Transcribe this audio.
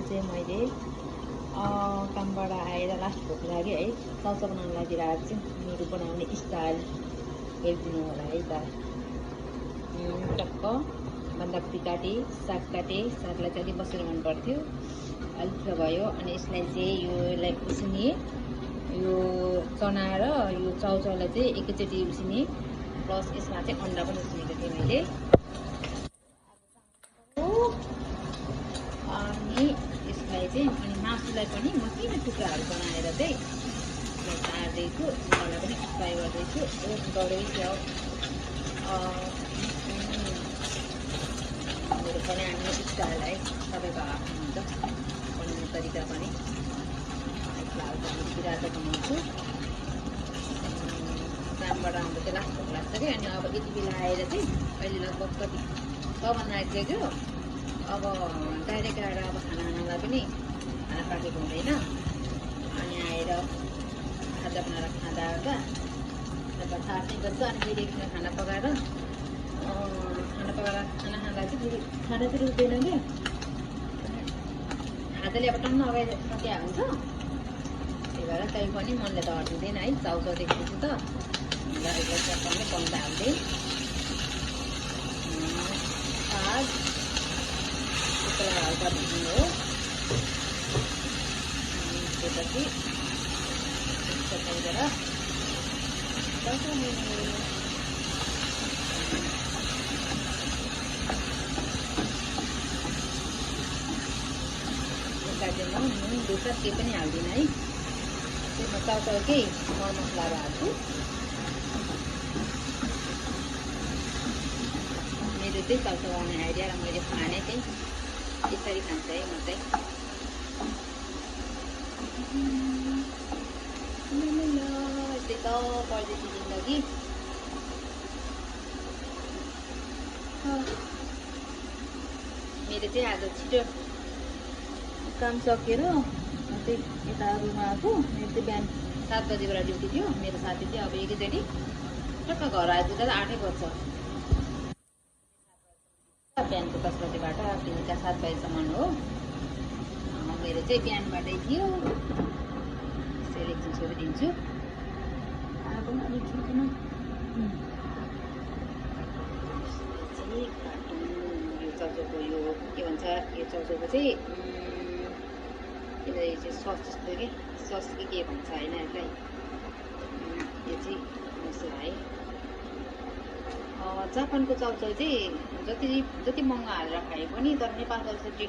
चाहिँ मैले कामबाट आएर लास्ट भोक लाग्यो है, चाउचाउ बनाउन लागिरहेको छु। मेरो बनाउने स्टाइल हेरिदिनु होला है त। टक्क बन्दाकोपी काटेँ, साग काटेँ, सागलाई चाहिँ अलिक बसेर मन पर्थ्यो, अलिक भयो। अनि यसलाई चाहिँ योलाई उसिने, यो चना र यो चाउचाउलाई चाहिँ एकैचोटि उसिने, प्लस यसमा चाहिँ अन्डा पनि उसिनेको थिएँ मैले। अनि यसलाई चाहिँ अनि मासुलाई पनि मसिनो टुक्राहरू बनाएर चाहिँ यसलाई तार्दैछु, सुँगुरलाई पनि फ्राई गर्दैछु। गर्दैछु मेरो बनाउने स्टाइल है, सबैको आफ्नो हुन्छ बनाउने तरिका पनि। फिलहाल त म पिरातो बनाउँछु। कामबाट आउँदा चाहिँ लास्ट भोक लाग्छ कि, अनि अब यति बेला आएर चाहिँ अहिले लगभग कति 6 बज्न आइसक्यो। अब डाइरेक्ट आएर अब खाना खानलाई पनि खाना पाकेको हुँदैन। अनि आएर खाजा बनाएर खाँदा थाहा नै गर्छ। अनि फेरि एकछिन खाना पकाएर खाना खाँदा चाहिँ फेरि खाना चाहिँ रुच्दैन क्या, खाजाले अब टन्न अगाडि सकिया हुन्छ। त्यही भएर तै पनि मनले त हटिँदैन है, चाउचाउ देख्दैछु त यसलाई चट्टानै पन्दा हाल्दै साग त्यसलाई हल्का भिज्नु हो। त्यसपछि गरेर म नुन धुसा केही पनि हाल्दिनँ है, त्यसमा चाउचाउकै मरमसलाहरू हाल्छु। मेरो चाहिँ चाउचाउ आउने आइडिया र मैले खाने चाहिँ यसरी खान्छ है म चाहिँ। यस्तै त परदेशी जिन्दगी। मेरो चाहिँ आज छिटो काम सकेर चाहिँ यता रुममा आएको। मेरो चाहिँ बिहान 7 बजीबाट ड्युटी थियो। मेरो साथी चाहिँ अब एकैचोटि टक्क घर आइपुग्दा 8 बज्छ। बिहानको 10 बजीबाट बेलुका 7 बजीसम्म हो। मेरो चाहिँ बिहानबाटै थियो। त्यसैले एकछिन सोधिदिन्छु। आगो पनि अलिक थियो किन यो चाउचाउको यो के भन्छ, यो चाउचाउको चाहिँ यसलाई चाहिँ सस जस्तो कि सस के भन्छ होइन यसलाई। यो चाहिँ यसो है, जापानको चाउचाउ चाहिँ जति महँगो हालेर खाए पनि तर नेपालको जस्तो टेस्ट